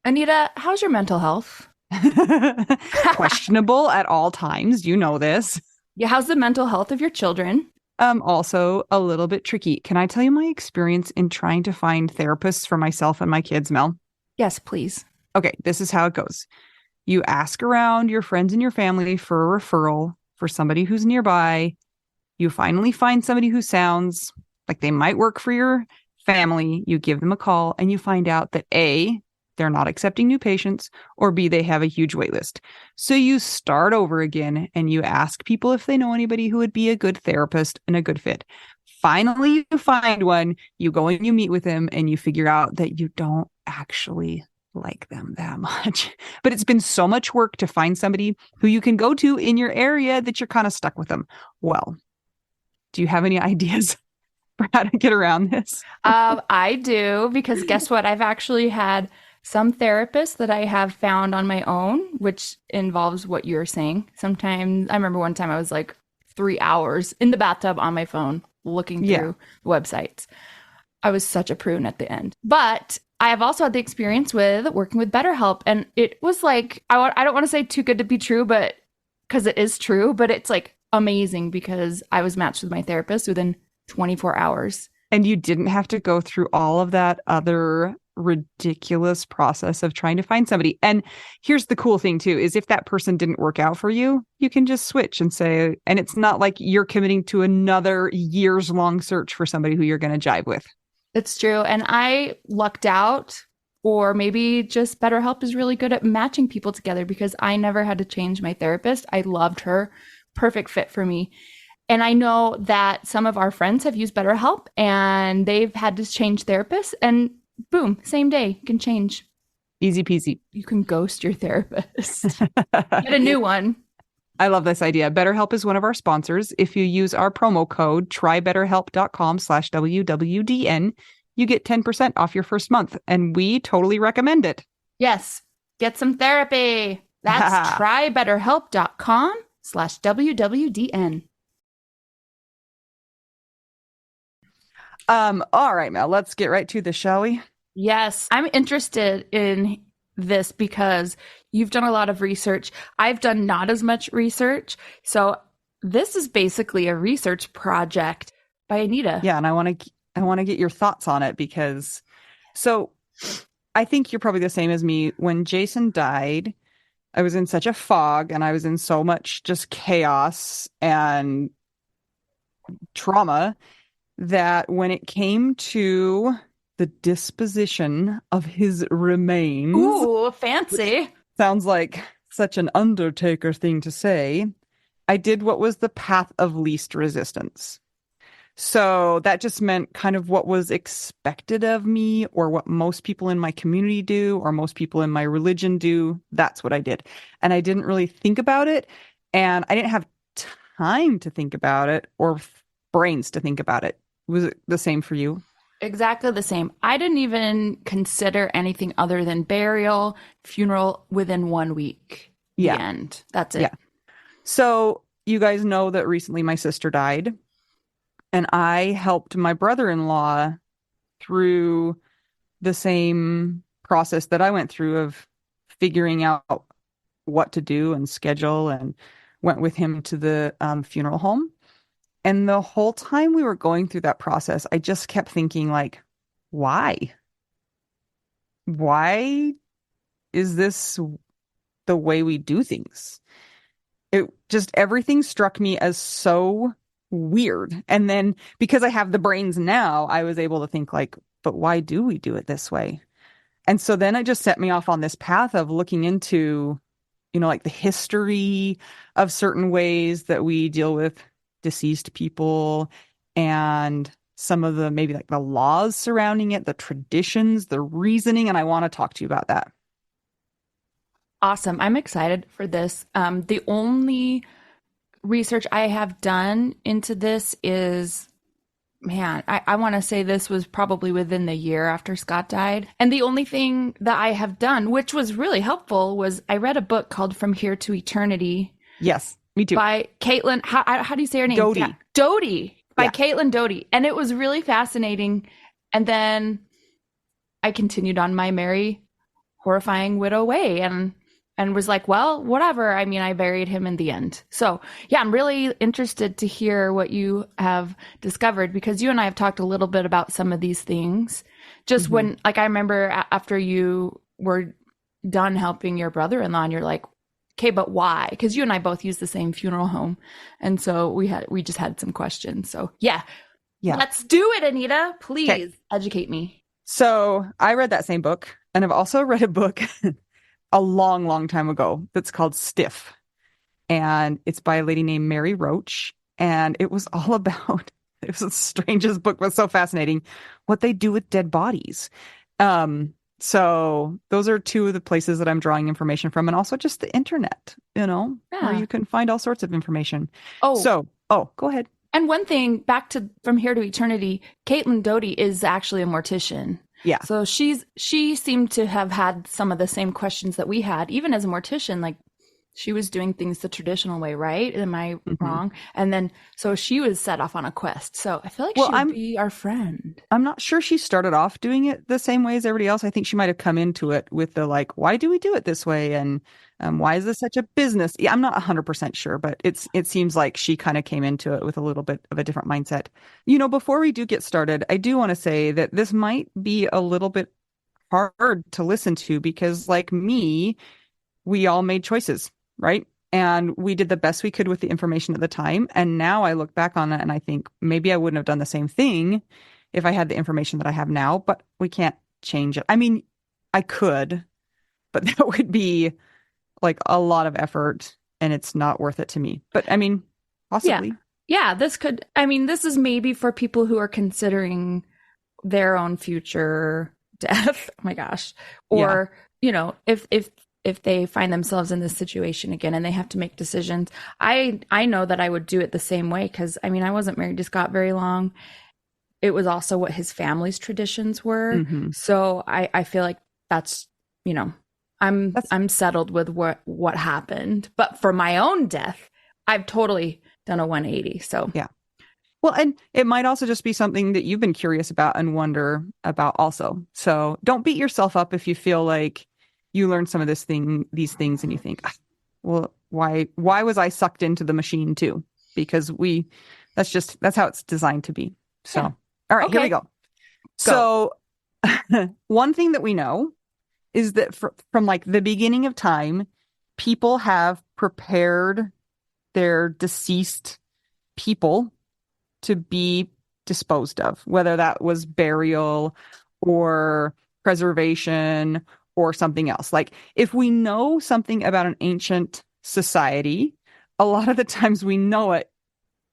Anita, how's your mental health? Questionable at all times. You know this. Yeah, how's the mental health of your children? Also a little bit tricky. Can I tell you my experience in trying to find therapists for myself and my kids, Mel? Yes, please. Okay, this is how it goes. You ask around your friends and your family for a referral for somebody who's nearby. You finally find somebody who sounds like they might work for your family. You give them a call and you find out that A, they're not accepting new patients, or B, they have a huge wait list. So you start over again and you ask people if they know anybody who would be a good therapist and a good fit. Finally, you find one, you go and you meet with them, and you figure out that you don't actually like them that much. But it's been so much work to find somebody who you can go to in your area that you're kind of stuck with them. Well, do you have any ideas for how to get around this? I do because guess what? I've actually had some therapists that I have found on my own, which involves what you're saying. Sometimes I remember one time I was like 3 hours in the bathtub on my phone looking Yeah. through websites. I was such a prune at the end. But I have also had the experience with working with BetterHelp. And it was like, I don't want to say too good to be true, but because it is true, but it's like amazing because I was matched with my therapist within 24 hours. And you didn't have to go through all of that other ridiculous process of trying to find somebody. And here's the cool thing too, is if that person didn't work out for you, you can just switch and say, and it's not like you're committing to another years long search for somebody who you're going to jive with. It's true. And I lucked out, or maybe just BetterHelp is really good at matching people together because I never had to change my therapist. I loved her. Perfect fit for me. And I know that some of our friends have used BetterHelp and they've had to change therapists, and boom, same day, you can change. Easy peasy. You can ghost your therapist. Get a new one. I love this idea. BetterHelp is one of our sponsors. If you use our promo code trybetterhelp.com/WWDN, you get 10% off your first month. And we totally recommend it. Yes, get some therapy. That's trybetterhelp.com/WWDN. All right, Mel, let's get right to this, shall we? Yes, I'm interested in this because you've done a lot of research. I've done not as much research. So this is basically a research project by Anita. Yeah, and I want to get your thoughts on it because so I think you're probably the same as me. When Jason died, I was in such a fog and I was in so much just chaos and trauma that when it came to the disposition of his remains, Ooh, which fancy. sounds like such an Undertaker thing to say, I did what was the path of least resistance. So that just meant kind of what was expected of me or what most people in my community do or most people in my religion do. That's what I did. And I didn't really think about it. And I didn't have time to think about it or brains to think about it. Was it the same for you? Exactly the same. I didn't even consider anything other than burial, funeral within 1 week. The Yeah. end. That's it. Yeah. So you guys know that recently my sister died. And I helped my brother-in-law through the same process that I went through of figuring out what to do and schedule, and went with him to the funeral home. And the whole time we were going through that process, I just kept thinking like, why? Why is this the way we do things? It just everything struck me as so weird. And then because I have the brains now, I was able to think like, but why do we do it this way? And so then it just set me off on this path of looking into, like the history of certain ways that we deal with deceased people and some of the maybe like the laws surrounding it, the traditions, the reasoning. And I want to talk to you about that. Awesome. I'm excited for this. The only research I have done into this is, man, I want to say this was probably within the year after Scott died. And the only thing that I have done, which was really helpful, was I read a book called From Here to Eternity Yes, me too. by Caitlin. How do you say her name? Doty. Yeah, Doty, by Yeah. Caitlin Doty. And it was really fascinating. And then I continued on my merry horrifying widow way, and was like, well, whatever. I mean, I buried him in the end. So yeah, I'm really interested to hear what you have discovered, because you and I have talked a little bit about some of these things. Just Mhm. when, like, I remember after you were done helping your brother-in-law, and you're like, okay, but why? Because you and I both use the same funeral home, and so we just had some questions. So yeah, Yeah. let's do it, Anita. Okay. Please educate me. So I read that same book, and I've also read a book a long, long time ago that's called Stiff. And it's by a lady named Mary Roach. And it was all about, it was the strangest book, but so fascinating, what they do with dead bodies. So those are two of the places that I'm drawing information from, and also just the internet, where Yeah. you can find all sorts of information. Oh, So, oh, go ahead. and one thing, back to From Here to Eternity, Caitlin Doughty is actually a mortician. Yeah. So she seemed to have had some of the same questions that we had, even as a mortician. Like, she was doing things the traditional way, right? Am I Mhm. wrong? And then so she was set off on a quest. So I feel like Well, she would I'm be our friend. I'm not sure she started off doing it the same way as everybody else. I think she might have come into it with the like, why do we do it this way? And why is this such a business? Yeah, I'm not 100% sure, but it seems like she kind of came into it with a little bit of a different mindset. Before we do get started, I do want to say that this might be a little bit hard to listen to because, like me, we all made choices, right? And we did the best we could with the information at the time. And now I look back on it and I think maybe I wouldn't have done the same thing if I had the information that I have now, but we can't change it. I mean, I could, but that would be like a lot of effort and it's not worth it to me. But I mean, Yeah. possibly. Yeah, I mean, this is maybe for people who are considering their own future death. Oh my gosh. Yeah. Or, if they find themselves in this situation again and they have to make decisions. I know that I would do it the same way, because I mean, I wasn't married to Scott very long. It was also what his family's traditions were. Hmm. So I feel like that's, you know, That's, I'm settled with what happened. But for my own death, I've totally done a 180. So yeah. Well, and it might also just be something that you've been curious about and wonder about also. So don't beat yourself up if you feel like you learned some of these things and you think, "Ah, well, why was I sucked into the machine too?" Because that's how it's designed to be. So, yeah. all right, here we Okay. go. Go. So one thing that we know is that from like the beginning of time, people have prepared their deceased people to be disposed of, whether that was burial or preservation or something else. Like if we know something about an ancient society, a lot of the times we know it.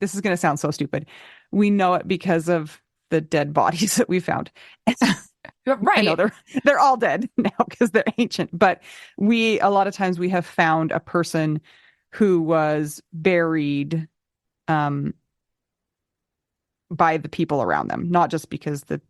This is going to sound so stupid. We know it because of the dead bodies that we found. I know Right. they're all dead now because they're ancient, but a lot of times we have found a person who was buried um by the people around them, not just because the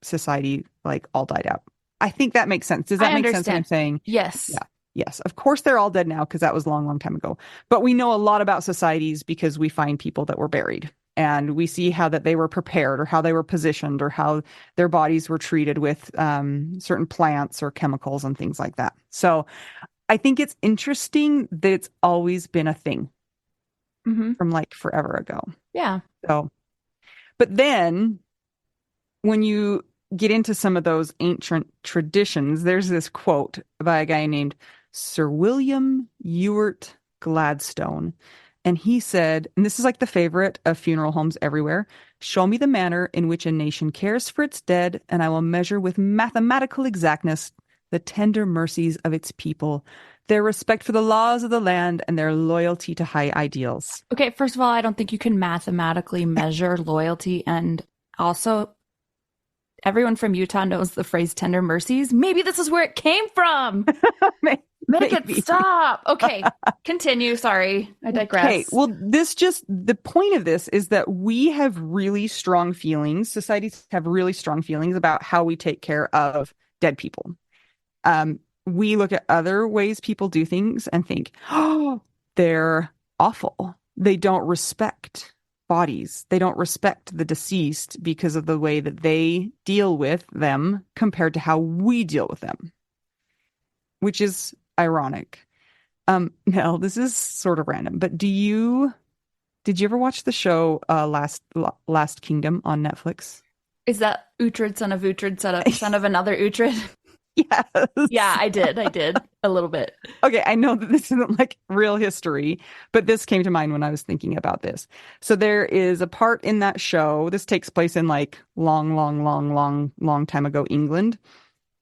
society like all died out. I think that makes sense. Does I that make sense what I'm understand. saying? Yes. Yeah. Yes. Of course they're all dead now because that was a long, long time ago. But we know a lot about societies because we find people that were buried and we see how that they were prepared or how they were positioned or how their bodies were treated with certain plants or chemicals and things like that. So I think it's interesting that it's always been a thing Hmm. from like forever ago. Yeah. So, but then when you get into some of those ancient traditions, there's this quote by a guy named Sir William Ewart Gladstone. And he said, and this is like the favorite of funeral homes everywhere, show me the manner in which a nation cares for its dead, and I will measure with mathematical exactness the tender mercies of its people, their respect for the laws of the land, and their loyalty to high ideals. Okay, first of all, I don't think you can mathematically measure loyalty. And also, everyone from Utah knows the phrase tender mercies. Maybe this is where it came from. Make it Maybe. stop. Okay, continue. Sorry, I Okay, digress. well, the point of this is that we have really strong feelings, societies have really strong feelings about how we take care of dead people. We look at other ways people do things and think, oh, they're awful. They don't respect bodies. They don't respect the deceased because of the way that they deal with them compared to how we deal with them. which is ironic. Mel, this is sort of random, but did you ever watch the show Last Kingdom on Netflix? Is that Uhtred, son of Uhtred, son of another Uhtred? Yeah, Yes. I did. I did a little bit. Okay, I know that this isn't like real history, but this came to mind when I was thinking about this. So there is a part in that show. This takes place in like long, long, long, long, long time ago, England.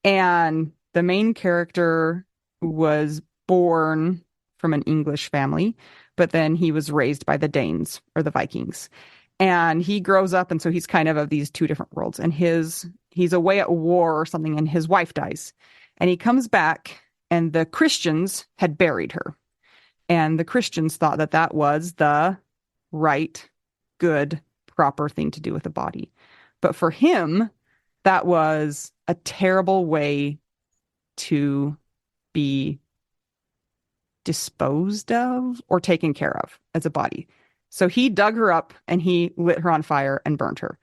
And the main character was born from an English family, but then he was raised by the Danes or the Vikings. And he grows up, and so he's kind of these two different worlds. And he's away at war or something, and his wife dies. And he comes back, and the Christians had buried her. And the Christians thought that that was the right, good, proper thing to do with the body. But for him, that was a terrible way to be disposed of or taken care of as a body. So he dug her up and he lit her on fire and burned her.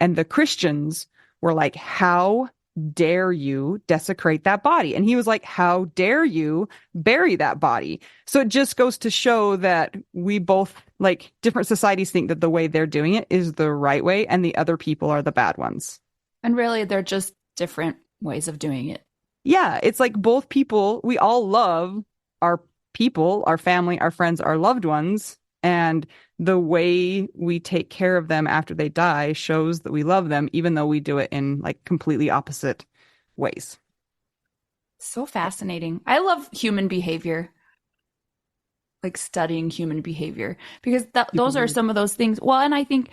And the Christians were like, how dare you desecrate that body? And he was like, how dare you bury that body? So it just goes to show that we both, like, different societies think that the way they're doing it is the right way and the other people are the bad ones. And really, they're just different ways of doing it. Yeah, it's like both people, we all love our people, our family, our friends, our loved ones. And the way we take care of them after they die shows that we love them, even though we do it in like completely opposite ways. So fascinating. I love human behavior, like studying human behavior, because those are some of those things. Well, and I think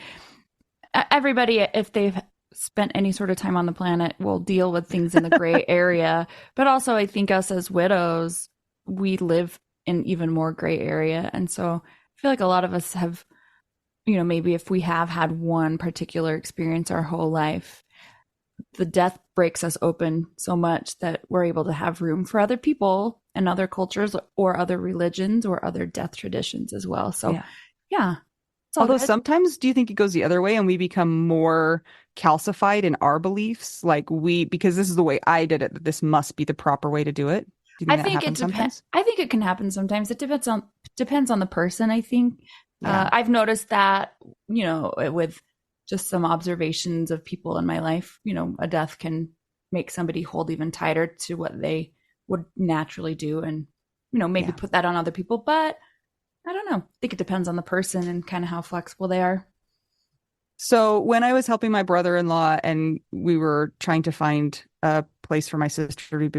everybody, if they've spent any sort of time on the planet, will deal with things in the gray area. But also, I think us as widows, we live in even more gray area. And so I feel like a lot of us have, maybe if we have had one particular experience our whole life, the death breaks us open so much that we're able to have room for other people and other cultures or other religions or other death traditions as well. So, yeah. Although sometimes do you think it goes the other way and we become more calcified in our beliefs? Because this is the way I did it, that this must be the proper way to do it. Do you think that happens sometimes? I think it can happen sometimes. It depends on the person, I think. Yeah. I've noticed that, with just some observations of people in my life, a death can make somebody hold even tighter to what they would naturally do and, maybe put that on other people. But I don't know. I think it depends on the person and kind of how flexible they are. So when I was helping my brother-in-law and we were trying to find a place for my sister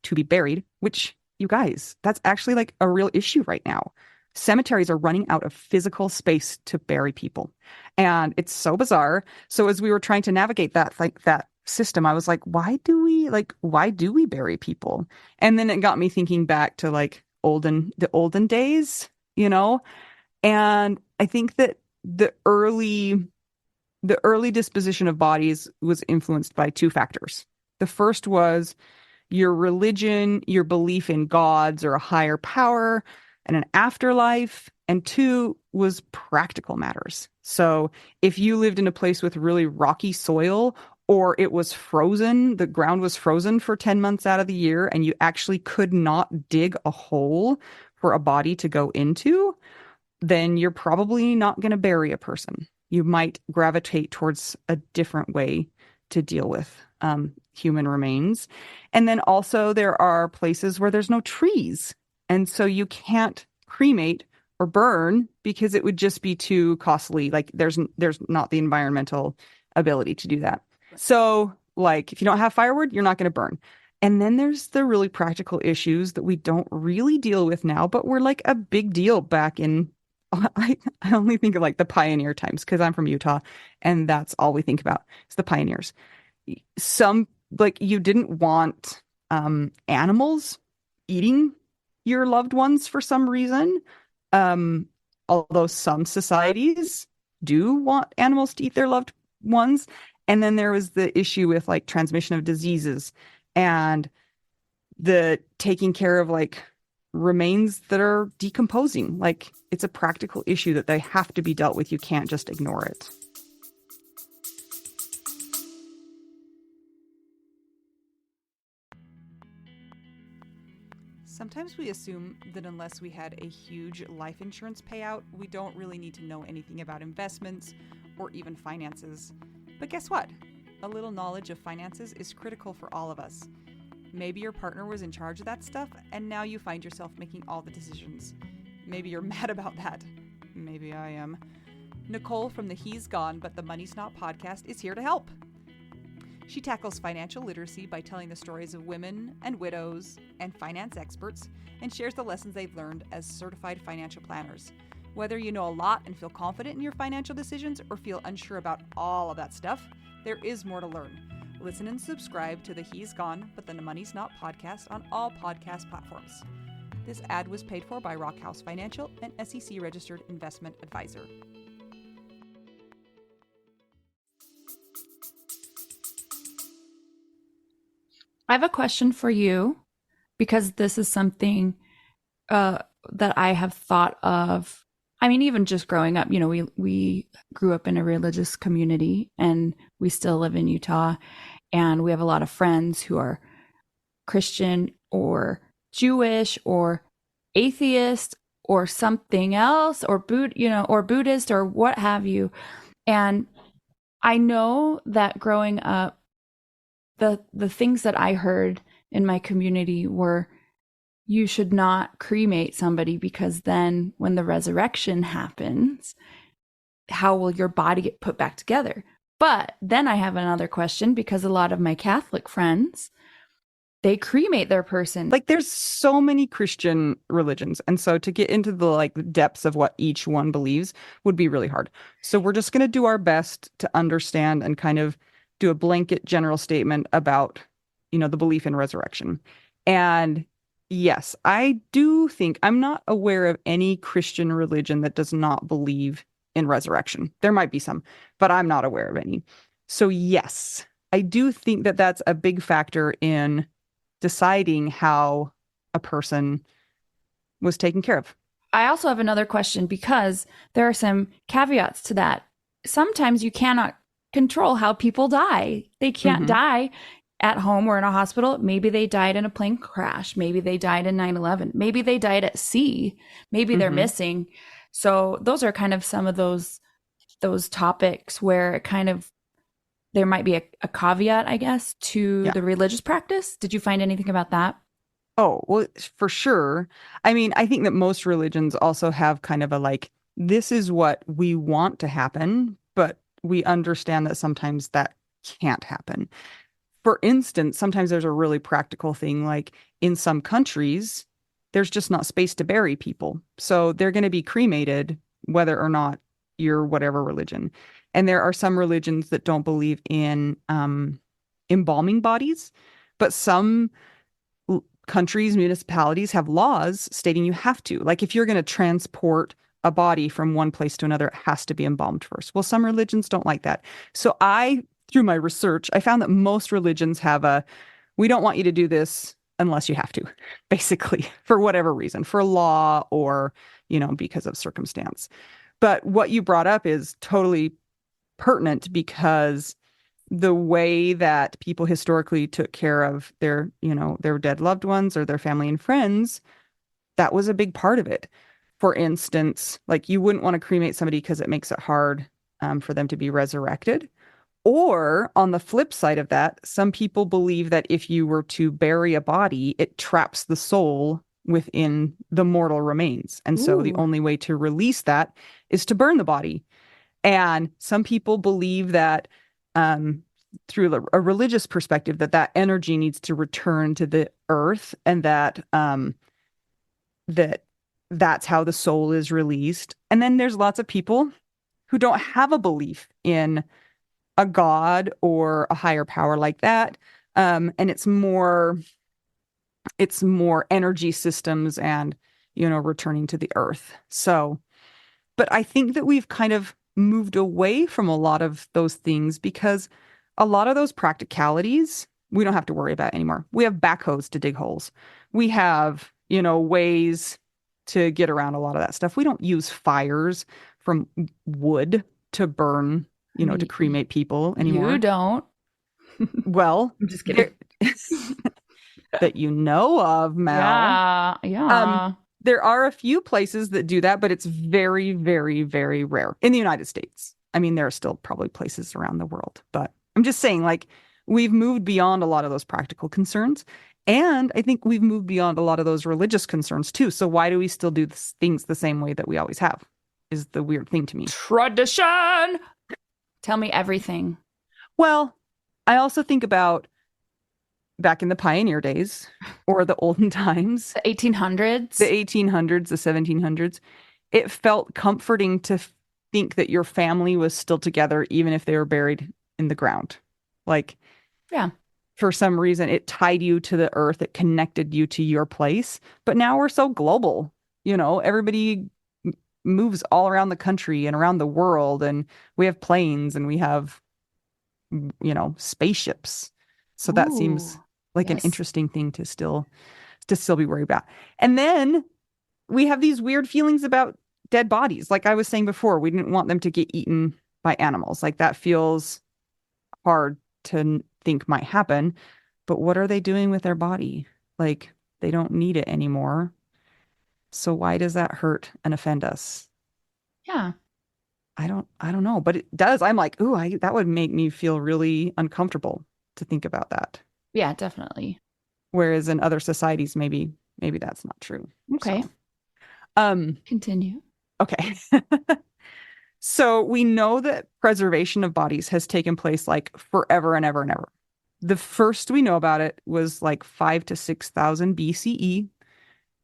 to be buried, which, you guys, that's actually like a real issue right now. Cemeteries are running out of physical space to bury people. And it's so bizarre. So as we were trying to navigate that system, I was like, why do we bury people? And then it got me thinking back to like the olden days, and I think that the early disposition of bodies was influenced by two factors. The first was your religion, your belief in gods or a higher power and an afterlife. And two was practical matters. So if you lived in a place with really rocky soil, or it was frozen, the ground was frozen for 10 months out of the year, and you actually could not dig a hole for a body to go into, then you're probably not going to bury a person. You might gravitate towards a different way to deal with human remains. And then also there are places where there's no trees. And so you can't cremate or burn because it would just be too costly. Like there's not the environmental ability to do that. So, like, if you don't have firewood, you're not going to burn. And then there's the really practical issues that we don't really deal with now, but were like a big deal back in, I only think of like the pioneer times because I'm from Utah and that's all we think about is the pioneers. You didn't want animals eating your loved ones for some reason. Although some societies do want animals to eat their loved ones. And then there was the issue with like transmission of diseases and the taking care of like remains that are decomposing. Like it's a practical issue that they have to be dealt with. You can't just ignore it. Sometimes we assume that unless we had a huge life insurance payout, we don't really need to know anything about investments or even finances. But guess what? A little knowledge of finances is critical for all of us. Maybe your partner was in charge of that stuff, and now you find yourself making all the decisions. Maybe you're mad about that. Maybe I am. Nicole from the He's Gone But the Money's Not podcast is here to help. She tackles financial literacy by telling the stories of women and widows and finance experts, and shares the lessons they've learned as certified financial planners. Whether you know a lot and feel confident in your financial decisions or feel unsure about all of that stuff, there is more to learn. Listen and subscribe to the He's Gone But the Money's Not podcast on all podcast platforms. This ad was paid for by Rockhouse Financial, an SEC registered investment advisor. I have a question for you because this is something that I have thought of. I mean, even just growing up, we grew up in a religious community and we still live in Utah, and we have a lot of friends who are Christian or Jewish or atheist or something else, or or Buddhist or what have you. And I know that growing up, the things that I heard in my community were, you should not cremate somebody because then when the resurrection happens, how will your body get put back together? But then I have another question, because a lot of my Catholic friends, they cremate their person. Like, there's so many Christian religions, and so to get into the depths of what each one believes would be really hard. So we're just going to do our best to understand and kind of do a blanket general statement about, the belief in resurrection. And yes, I do think I'm not aware of any Christian religion that does not believe in resurrection. There might be some, but I'm not aware of any. So yes, I do think that that's a big factor in deciding how a person was taken care of. I also have another question, because there are some caveats to that. Sometimes you cannot control how people die. They can't die at home or in a hospital. Maybe they died in a plane crash. Maybe they died in 9/11. Maybe they died at sea. Maybe they're missing. So those are kind of some of those topics where it kind of, there might be a caveat, I guess, to the religious practice. Did you find anything about that? Oh, well, for sure. I mean, I think that most religions also have kind of a this is what we want to happen, but we understand that sometimes that can't happen. For instance, sometimes there's a really practical thing, like in some countries, there's just not space to bury people. So they're going to be cremated, whether or not you're whatever religion. And there are some religions that don't believe in embalming bodies, but some countries, municipalities have laws stating you have to. Like, if you're going to transport a body from one place to another, it has to be embalmed first. Well, some religions don't like that. So through my research, I found that most religions have we don't want you to do this unless you have to, basically, for whatever reason, for law or, because of circumstance. But what you brought up is totally pertinent, because the way that people historically took care of their dead loved ones or their family and friends, that was a big part of it. For instance, you wouldn't want to cremate somebody because it makes it hard for them to be resurrected. Or on the flip side of that, some people believe that if you were to bury a body, it traps the soul within the mortal remains. And so the only way to release that is to burn the body. And some people believe that through a religious perspective, that energy needs to return to the earth, and that's how the soul is released. And then there's lots of people who don't have a belief in a god or a higher power like that. And it's more energy systems and, returning to the earth. So, but I think that we've kind of moved away from a lot of those things, because a lot of those practicalities we don't have to worry about anymore. We have backhoes to dig holes. We have, ways to get around a lot of that stuff. We don't use fires from wood to burn, to cremate people anymore. You don't. Well, I'm just kidding. that you know of, Mel. Yeah, Um, yeah. there are a few places that do that, but it's very, very, very rare in the United States. I mean, there are still probably places around the world, but I'm just saying, like, we've moved beyond a lot of those practical concerns. And I think we've moved beyond a lot of those religious concerns too. So why do we still do things the same way that we always have? Is the weird thing to me. Tradition. Tell me everything. Well, I also think about back in the pioneer days or the olden times, The 1800s. the 1800s, the 1700s. It felt comforting to think that your family was still together, even if they were buried in the ground. Like, Yeah. for some reason, it tied you to the earth, it connected you to your place. But now we're so global. Everybody moves all around the country and around the world, and we have planes and we have, spaceships. So that seems Ooh. like an Yes. interesting thing to still be worried about. And then we have these weird feelings about dead bodies. Like I was saying before, we didn't want them to get eaten by animals. Like that feels hard to think might happen. But what are they doing with their body? Like they don't need it anymore. So why does that hurt and offend us? Yeah. I don't know, but it does. I'm like, ooh, that would make me feel really uncomfortable to think about that. Yeah, definitely. Whereas in other societies, maybe that's not true. Okay. So, um, Continue. okay. So we know that preservation of bodies has taken place like forever and ever and ever. The first we know about it was like 5 to 6,000 BCE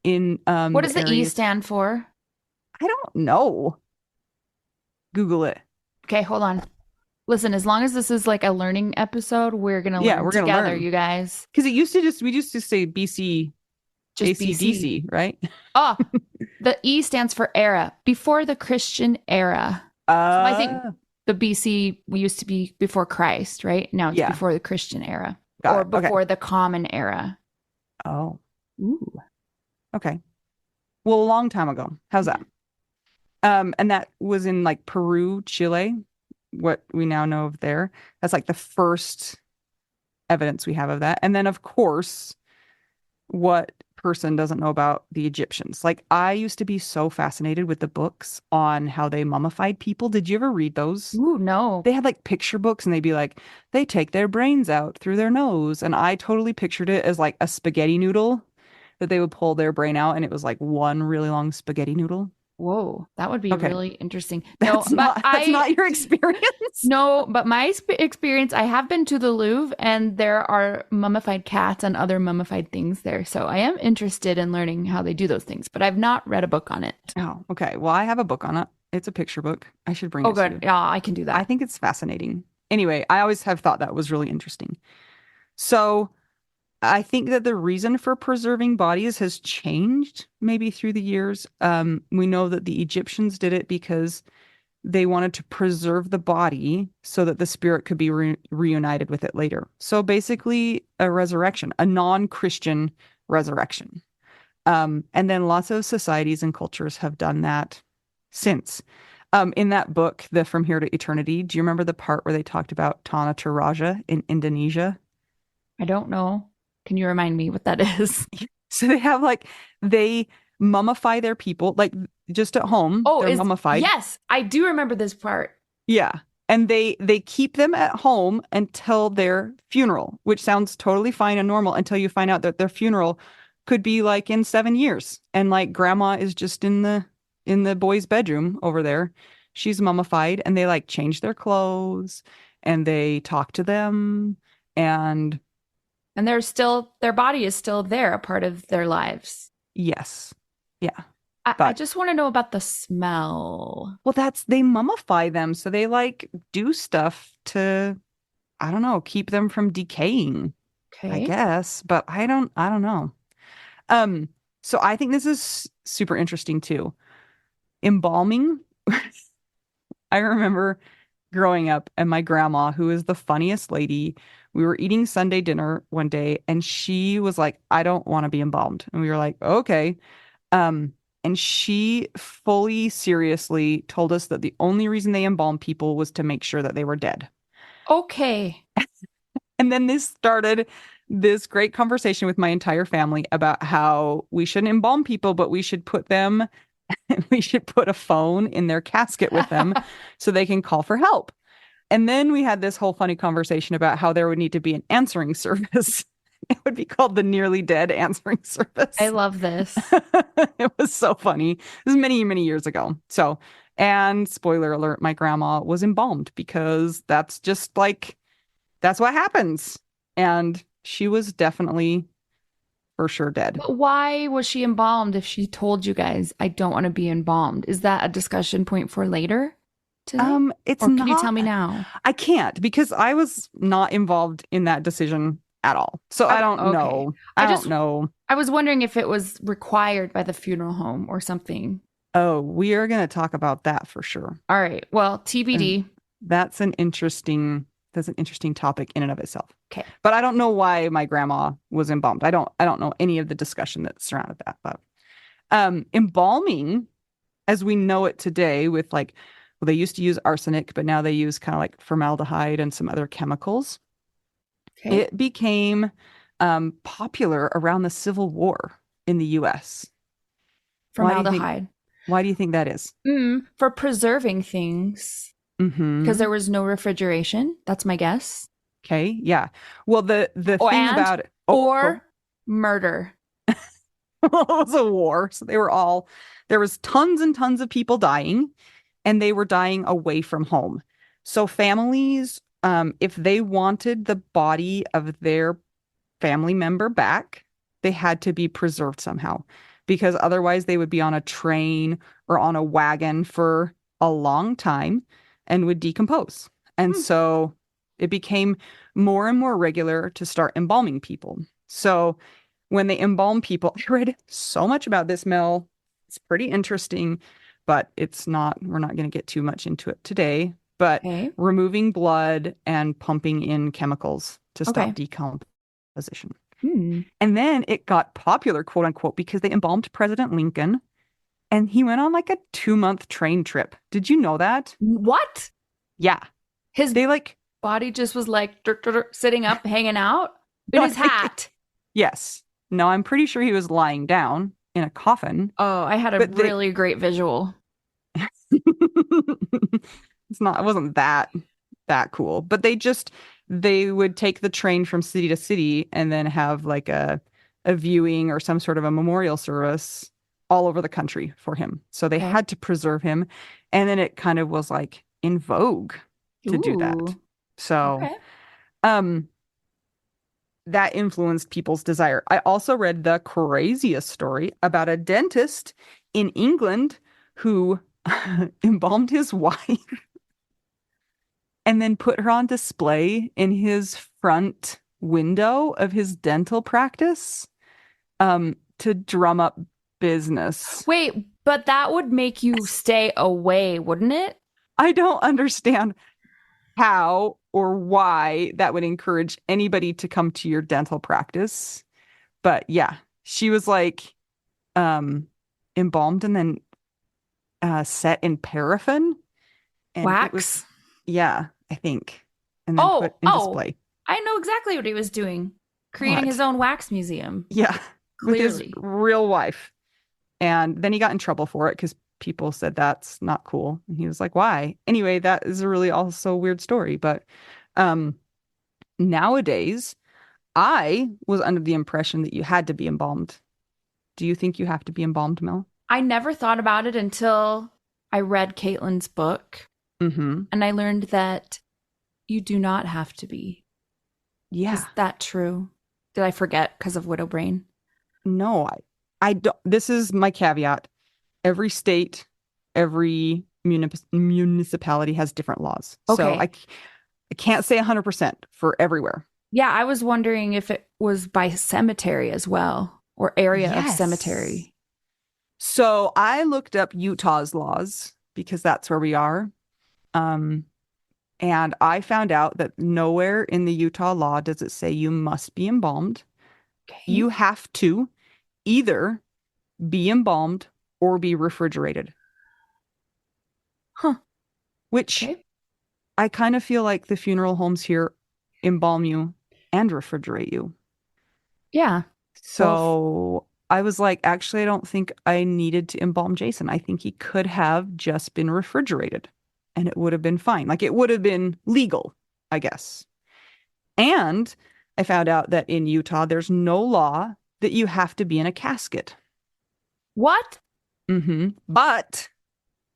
in What the does the E areas. stand for? I don't know. Google it. Okay, hold on. Listen, as long as this is like a learning episode, we're going to Yeah, learn we're gonna together, learn you guys. because we used to say BC Just BC. ACDC, right? Oh, the E stands for era, before the Christian era. So I think Uh, the BC used to be before Christ, right? Now it's yeah, before the Christian era got or it. Okay. before the common era. Oh, Ooh. okay. Well, a long time ago. How's that? And that was in like Peru, Chile, what we now know of there. That's like the first evidence we have of that. And then, of course, what person doesn't know about the Egyptians? Like, I used to be so fascinated with the books on how they mummified people. Did you ever read those? Ooh, no. They had like picture books and they'd be like, they take their brains out through their nose. And I totally pictured it as like a spaghetti noodle that they would pull their brain out and it was like one really long spaghetti noodle. Whoa, that would be Okay, really interesting. No, that's but not that's I not your experience. no, but my experience, I have been to the Louvre and there are mummified cats and other mummified things there. So I am interested in learning how they do those things, but I've not read a book on it. Oh, okay. Well, I have a book on it. It's a picture book. I should bring Oh, it to good. you. Yeah, I can do I that. think it's fascinating. Anyway, I always have thought that was really interesting. So I think that the reason for preserving bodies has changed maybe through the years. We know that the Egyptians did it because they wanted to preserve the body so that the spirit could be reunited with it later. So basically, a resurrection, a non-Christian resurrection. And then lots of societies and cultures have done that since. In that book, the From Here to Eternity, do you remember the part where they talked about Tanah Toraja in Indonesia? I don't know. Can you remind me what that is? So they have like they mummify their people, like just at home, Oh, they're is mummified. yes, I do remember this part. Yeah. And they keep them at home until their funeral, which sounds totally fine and normal until you find out that their funeral could be like in 7 years. And like grandma is just in the boy's bedroom over there. She's mummified and they like change their clothes and they talk to them and And they're still, their body is still there, a part of their lives. yes. Yeah. I But just want to know about the smell. well, they mummify them. So they like do stuff to, I don't know, keep them from decaying, I Okay. guess. But I don't know. Um, so I think this is super interesting too. Embalming. I remember growing up and my grandma, who is the funniest lady, we were eating Sunday dinner one day and she was like, I don't want to be embalmed. And we were like, okay. Um, and she fully seriously told us that the only reason they embalmed people was to make sure that they were dead. Okay. And then this started this great conversation with my entire family about how we shouldn't embalm people, but we should put them, we should put a phone in their casket with them so they can call for help. And then we had this whole funny conversation about how there would need to be an answering service. It would be called the nearly dead answering I service. love this. It was so funny. This was many, many years ago. So, and spoiler alert, my grandma was embalmed because that's just like, that's what happens. And she was definitely for sure dead. But why was she embalmed if she told you guys, I don't want to be embalmed? Is that a discussion point for later today? It's Or can you not, tell me now? I can't because I was not involved in that decision at all. So I don't Okay. know. I I don't just, know. I was wondering if it was required by the funeral home or something. Oh, we are going to talk about that for sure. All right. Well, And TBD. that's an interesting topic in and of itself. Okay. But I don't know why my grandma was embalmed. I don't know any of the discussion that surrounded that. But embalming, as we know it today, with like, well, they used to use arsenic, but now they use kind of like formaldehyde and some other chemicals. Okay. It became popular around the Civil War in the U.S. Why do you think? Formaldehyde. Why do you think that is? For preserving things because Mm-hmm. there was no refrigeration. That's my guess. Okay. Yeah. Well, the Or thing and about it. Oh, go. or murder. Well, it was a war, so they were all there was tons and tons of people dying, and they were dying away from home. So families, if they wanted the body of their family member back, they had to be preserved somehow because otherwise they would be on a train or on a wagon for a long time and would decompose. And Hmm. so it became more and more regular to start embalming people. So when they embalm people, I read so much about this, Mel. It's pretty interesting, but we're not going to get too much into it today. But Okay. removing blood and pumping in chemicals to stop Okay. decomposition. Hmm. And then it got popular, quote unquote, because they embalmed President Lincoln and he went on like a 2-month train trip. Did you know that? What? Yeah. His They like, body just was like sitting up, hanging out in no, I his think, hat. yes. No, I'm pretty sure he was lying down in a coffin, Oh, I had a but they, really great visual. it wasn't that cool, but they would take the train from city to city and then have like a viewing or some sort of a memorial service all over the country for him. So they Okay. had to preserve him. And then it kind of was like in vogue to do that. Ooh. So, Okay. um, that influenced people's desire. I also read the craziest story about a dentist in England who embalmed his wife and then put her on display in his front window of his dental practice to drum up business. Wait, but that would make you stay away, wouldn't it? I don't understand how or why that would encourage anybody to come to your dental practice. But yeah, she was like um embalmed and then set in paraffin and it was Wax. yeah, I think. And then put Oh, in oh, display. I know exactly what he was doing. Creating his What? own wax museum. Yeah, with his Clearly. real wife. And then he got in trouble for it because people said that's not cool. And he was like, why? Anyway, that is a really also weird story. But um, nowadays, I was under the impression that you had to be embalmed. Do you think you have to be embalmed, Mel? I never thought about it until I read Caitlin's book Mm-hmm. and I learned that you do not have to be. Yeah. Is that true? Did I forget because of widow brain? No, I don't. This is my caveat. Every state, every municipality has different laws. So Okay. I can't say 100% for everywhere. Yeah, I was wondering if it was by cemetery as well or area of Yes. cemetery. So I looked up Utah's laws because that's where we are. Um, and I found out that nowhere in the Utah law does it say you must be embalmed. Okay. You have to either be embalmed or be refrigerated, Huh. which Okay. I kind of feel like the funeral homes here embalm you and refrigerate you. Yeah. Well, So I was like, actually, I don't think I needed to embalm Jason. I think he could have just been refrigerated and it would have been fine. Like it would have been legal, I guess. And I found out that in Utah, there's no law that you have to be in a casket. what? But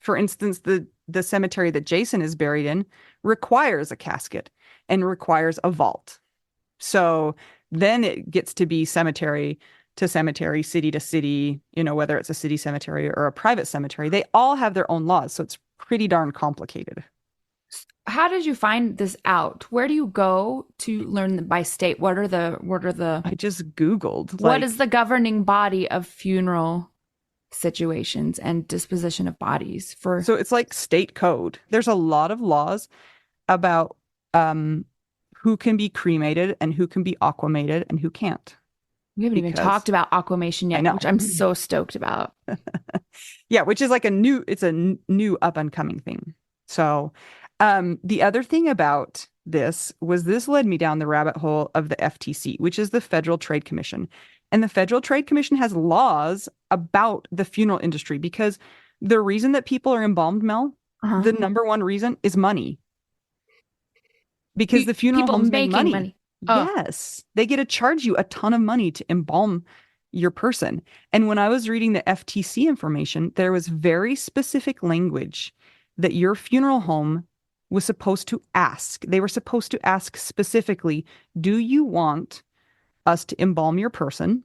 for instance, the cemetery that Jason is buried in requires a casket and requires a vault. So then it gets to be cemetery to cemetery, city to city, whether it's a city cemetery or a private cemetery. They all have their own laws. So it's pretty darn complicated. How did you find this out? Where do you go to learn by state? I just Googled, what is the governing body of funeral situations and disposition of bodies for? so it's like state code. There's a lot of laws about um, who can be cremated and who can be aquamated and who can't. We haven't even Because talked about aquamation I yet, know. which I'm so stoked about. Yeah, which is like it's a new up and coming thing. So, the other thing about this led me down the rabbit hole of the FTC, which is the Federal Trade Commission. And the Federal Trade Commission has laws about the funeral industry because the reason that people are embalmed, Mel, Uh-huh. the number one reason is money because the funeral People homes make making money. money. Oh, Yes, they get to charge you a ton of money to embalm your person. And when I was reading the FTC information, there was very specific language that your funeral home was supposed to ask. They were supposed to ask specifically, do you want us to embalm your person?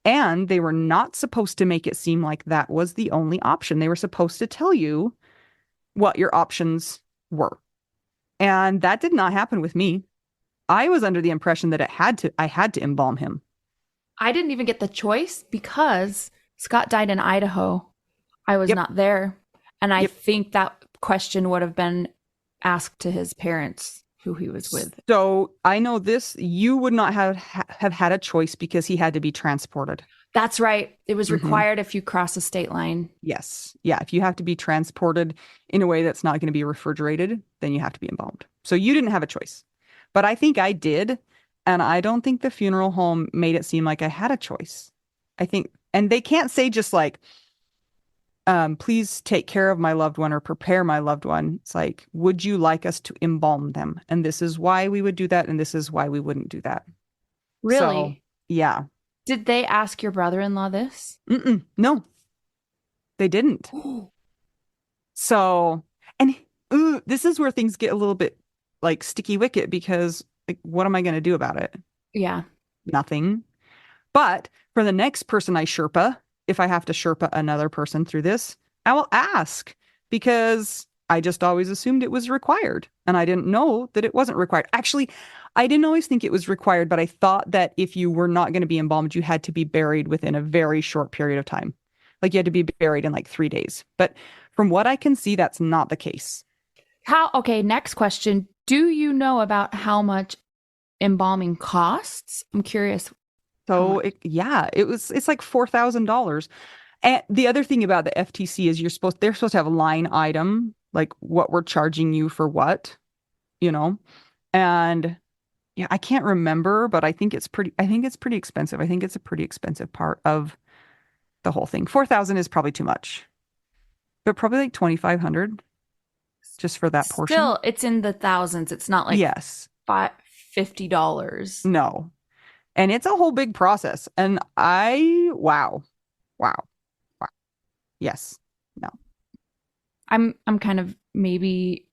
And they were not supposed to make it seem like that was the only option. They were supposed to tell you what your options were. And that did not happen with me. I was under the impression that I had to embalm him. I didn't even get the choice because Scott died in Idaho. I was Yep. not there. And I Yep. think that question would have been asked to his parents, who he was with. So I know this, you would not have had a choice because he had to be transported. That's right. It was Mhm. required if you cross a state line. Yes. Yeah. If you have to be transported in a way that's not going to be refrigerated, then you have to be embalmed. So you didn't have a choice. But I think I did. And I don't think the funeral home made it seem like I had a choice. I think, and they can't say just like, please take care of my loved one or prepare my loved one. It's like, would you like us to embalm them? And this is why we would do that. And this is why we wouldn't do that. So, Really? yeah. Did they ask your brother-in-law this? No, they didn't. So, and this is where things get a little bit like sticky wicket because, like, what am I going to do about it? Yeah. Nothing. But for the next person I Sherpa, if I have to Sherpa another person through this, I will ask because I just always assumed it was required. And I didn't know that it wasn't required. Actually, I didn't always think it was required, but I thought that if you were not going to be embalmed, you had to be buried within a very short period of time. Like you had to be buried in like 3 days. But from what I can see, that's not the case. Okay, next question. Do you know about how much embalming costs? I'm curious. So it's like $4,000. And the other thing about the FTC is they're supposed to have a line item, like what we're charging you for what, you know? And yeah, I can't remember, but I think it's pretty expensive. I think it's a pretty expensive part of the whole thing. 4,000 is probably too much, but probably like 2,500 just for that portion. Still, it's in the thousands. It's not like Yes. $50. No. And it's a whole big process. And wow, wow, wow. Yes. No. I'm kind of maybe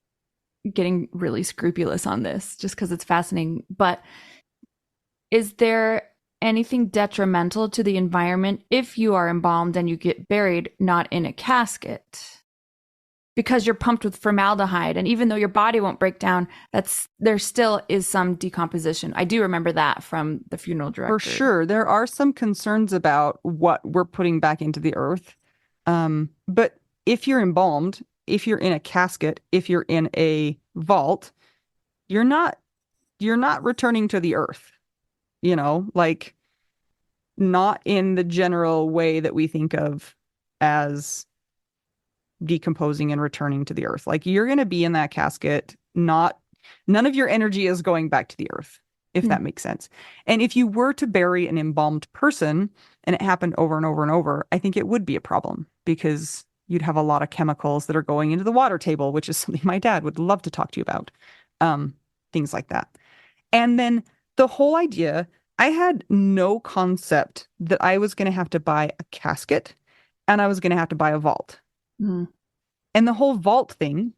getting really scrupulous on this just because it's fascinating. But is there anything detrimental to the environment if you are embalmed and you get buried not in a casket? Because you're pumped with formaldehyde, and even though your body won't break down, there still is some decomposition. I do remember that from the funeral director. For sure. There are some concerns about what we're putting back into the earth. But if you're embalmed, if you're in a casket, if you're in a vault, you're not returning to the earth, like not in the general way that we think of as decomposing and returning to the earth. Like you're going to be in that casket, none of your energy is going back to the earth. if Hmm. that makes sense. And if you were to bury an embalmed person and it happened over and over and over, I think it would be a problem because you'd have a lot of chemicals that are going into the water table, which is something my dad would love to talk to you about. Um, Things like that. And then the whole idea, I had no concept that I was going to have to buy a casket and I was going to have to buy a vault. Hmm. And the whole vault thing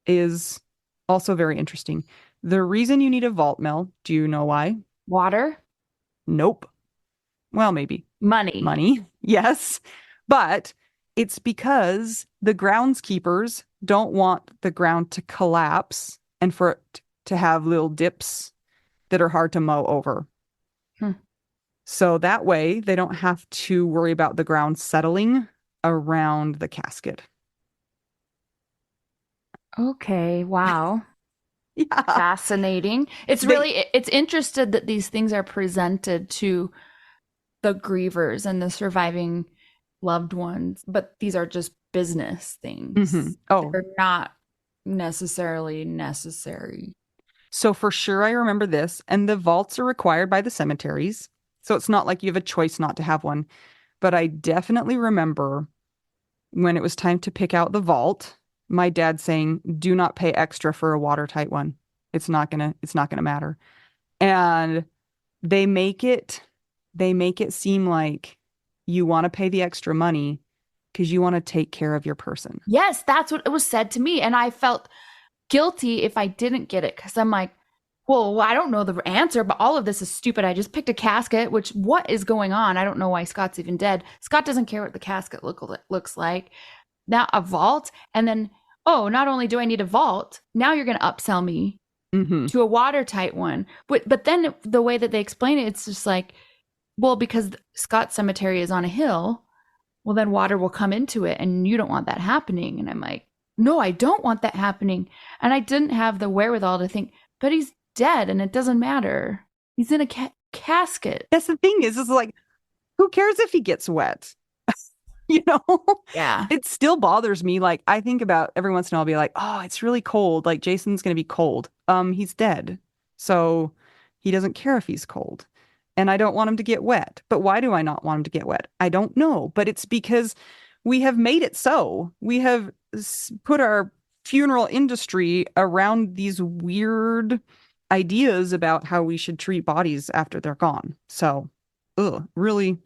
is also very interesting. The reason you need a vault, Mel, do you know why? Water, Nope. Well, maybe money. money. Yes. But it's because the groundskeepers don't want the ground to collapse and for it to have little dips that are hard to mow over. Hmm. So that way they don't have to worry about the ground settling around the casket. Okay, wow. Yeah. Fascinating. It's They really it's interested that these things are presented to the grievers and the surviving loved ones, but these are just business mhm. things. Oh, They're not necessarily necessary. so for sure I remember this. And the vaults are required by the cemeteries. So it's not like you have a choice not to have one. But I definitely remember when it was time to pick out the vault, my dad saying, "Do not pay extra for a watertight one. It's not gonna matter." And they make it they make it seem like you want to pay the extra money because you want to take care of your person. Yes, that's what it was said to me. And I felt guilty if I didn't get it because I'm like, well, I don't know the answer, but all of this is stupid. I just picked a casket, which what is going on? I don't know why Scott's even dead. Scott doesn't care what the casket looks like. Now a vault, and then, oh, not only do I need a vault, now you're going to upsell me Hmm. to a watertight one. But then the way that they explain it, it's just like, well, because Scott's cemetery is on a hill, well, then water will come into it, and you don't want that happening. And I'm like, no, I don't want that happening. And I didn't have the wherewithal to think, but he's dead, and it doesn't matter. He's in a casket. That's the thing is like, who cares if he gets wet? You know, Yeah. it still bothers me. Like, I think about every once in a while, I'll be like, oh, it's really cold. Like, Jason's going to be cold. He's dead. So he doesn't care if he's cold. And I don't want him to get wet. But why do I not want him to get wet? I don't know. But it's because we have made it so. We have put our funeral industry around these weird ideas about how we should treat bodies after they're gone. So, really,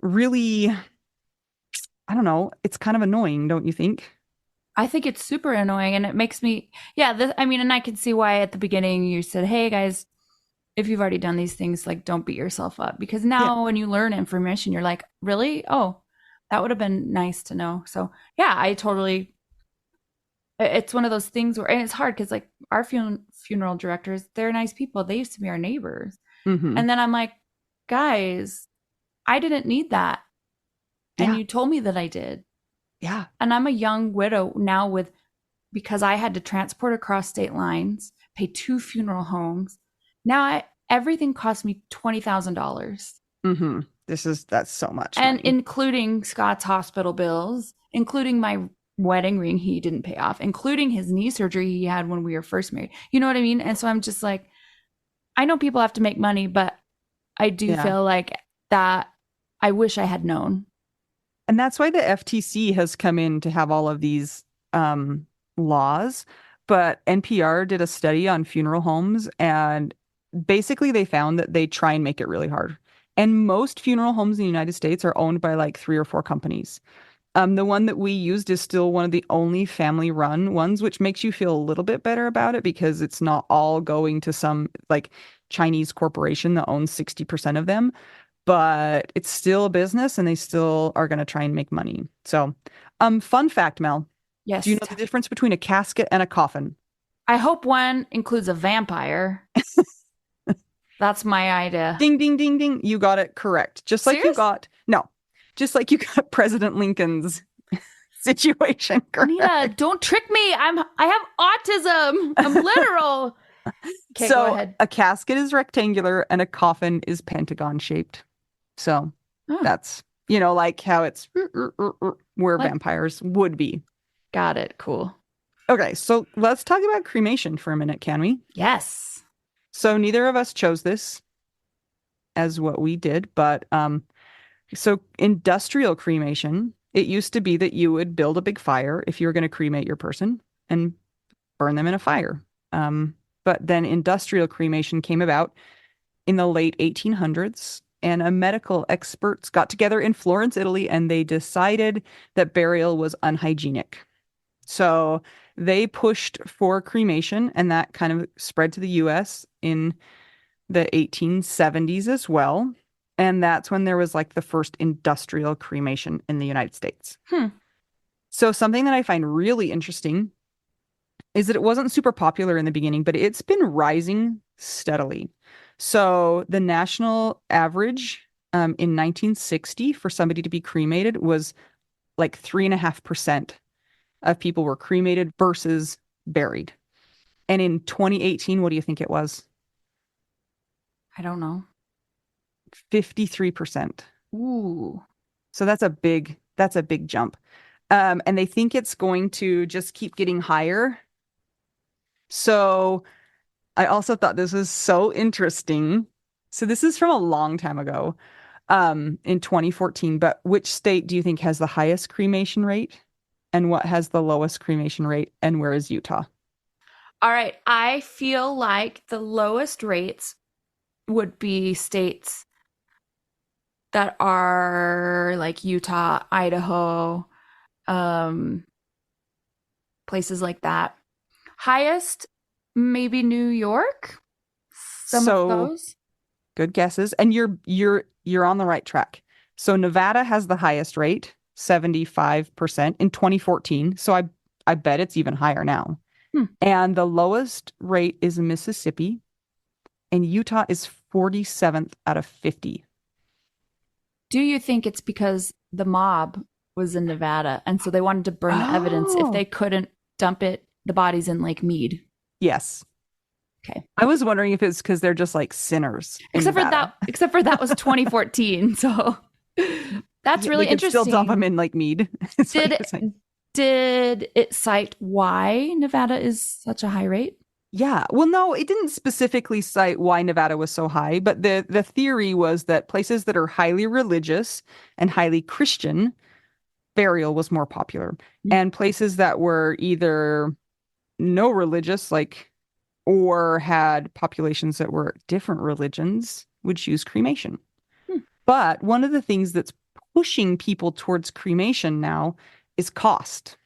really, I don't know. It's kind of annoying, don't you think? I think it's super annoying, and it makes me, yeah, I mean, and I can see why at the beginning you said, hey guys, if you've already done these things, like, don't beat yourself up. Because Yeah. now when you learn information, you're like, really? Oh, that would have been nice to know. So, yeah, I totally, it's one of those things where, and it's hard because, like, our funeral directors, they're nice people. They used to be our neighbors. Hmm. And then I'm like, guys, I didn't need that. And Yeah. you told me that I did. Yeah. And I'm a young widow now because I had to transport across state lines, pay 2 funeral homes. Now everything cost me $20,000, Hmm. That's so much and money. including Scott's hospital bills, including my wedding ring he didn't pay off, including his knee surgery he had when we were first married. You know what I mean? And so I'm just like, I know people have to make money, but I do Yeah. feel like that I wish I had known. And that's why the FTC has come in to have all of these laws. But NPR did a study on funeral homes, and basically they found that they try and make it really hard. And most funeral homes in the United States are owned by like three or four companies. The one that we used is still one of the only family run ones, which makes you feel a little bit better about it because it's not all going to some like Chinese corporation that owns 60% of them, but it's still a business and they still are going to try and make money. So, fun fact, Mel, do you Yes. know the difference between a casket and a coffin? I hope one includes a vampire. That's my idea. Ding, ding, ding, ding. You got it correct. Serious? No, just like you got President Lincoln's situation correct. Anita, don't trick me. I have autism. I'm literal. Okay, go So ahead. a casket is rectangular and a coffin is pentagon shaped. So Oh, that's, like how it's where like, vampires would be. got it. Cool. Okay, so let's talk about cremation for a minute, can we? Yes. So neither of us chose this as what we did, but so industrial cremation, it used to be that you would build a big fire if you were going to cremate your person and burn them in a fire. Um, but then industrial cremation came about in the late 1800s, and a medical experts got together in Florence, Italy, and they decided that burial was unhygienic. So they pushed for cremation, and that kind of spread to the US in the 1870s as well. And that's when there was like the first industrial cremation in the United States. Hmm. So something that I find really interesting is that it wasn't super popular in the beginning, but it's been rising steadily. So the national average in 1960 for somebody to be cremated was like 3.5% of people were cremated versus buried. And in 2018, what do you think it was? I don't know. 53%. Ooh. So that's a big jump. And they think it's going to just keep getting higher. So I also thought this was so interesting. So this is from a long time ago, in 2014, but which state do you think has the highest cremation rate? And what has the lowest cremation rate? And where is Utah? All right. I feel like the lowest rates would be states that are like Utah, Idaho, um, places like that. Highest, maybe New York. Some of So those. good guesses. And you're on the right track. So Nevada has the highest rate, 75% in 2014. So I bet it's even higher now. Hmm. And the lowest rate is Mississippi, and Utah is 47th out of 50. Do you think it's because the mob was in Nevada and so they wanted to burn the evidence if Oh, they couldn't dump the bodies in Lake Mead? yes. Okay. I was wondering if it's because they're just like sinners in Nevada. Except for that was 2014. So that's Yeah, they really could still dump interesting. them in like Mead. It's what Did you're saying. did it cite why Nevada is such a high rate? Yeah. Well, no, it didn't specifically cite why Nevada was so high, but the theory was that places that are highly religious and highly Christian, burial was more popular. And places that were either no religious, like, or had populations that were different religions would choose cremation. Hmm. But one of the things that's pushing people towards cremation now is cost.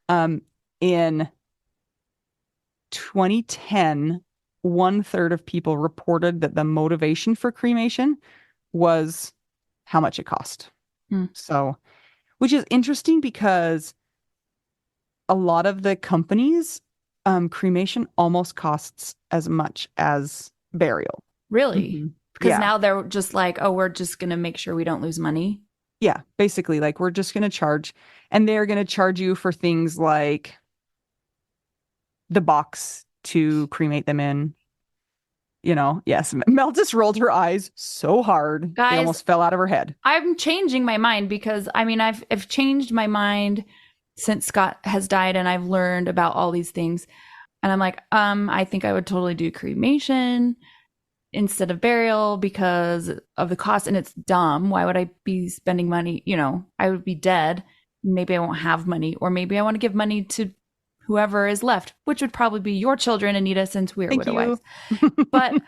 Um, in 2010, 1/3 of people reported that the motivation for cremation was how much it cost. Hmm. So, which is interesting because a lot of the companies, cremation almost costs as much as burial. Really? hmm Because Yeah. now they're just like, oh, we're just gonna make sure we don't lose money. Yeah. Basically, like we're just going to charge, and they're going to charge you for things like the box to cremate them in. Yes. Mel just rolled her eyes so hard they Guys, almost fell out of her head. I'm changing my mind because I mean I've changed my mind since Scott has died and I've learned about all these things. And I'm like, I think I would totally do cremation instead of burial because of the cost. And it's dumb. Why would I be spending money? I would be dead. Maybe I won't have money, or maybe I want to give money to whoever is left, which would probably be your children, Anita, since we're Thank widow wives. you. But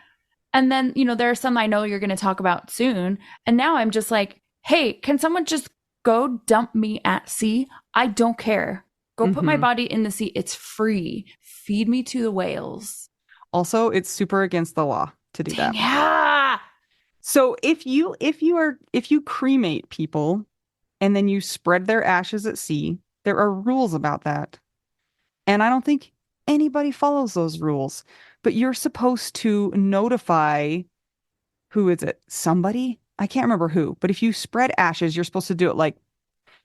and then, there are some I know you're going to talk about soon. And now I'm just like, hey, can someone just go dump me at sea? I don't care. Go put my hmm body in the sea. It's free. Feed me to the whales. Also, it's super against the law to do Dang, that. yeah. So if you cremate people and then you spread their ashes at sea, there are rules about that. And I don't think anybody follows those rules. But you're supposed to notify, who is it? Somebody? I can't remember who. But if you spread ashes, you're supposed to do it like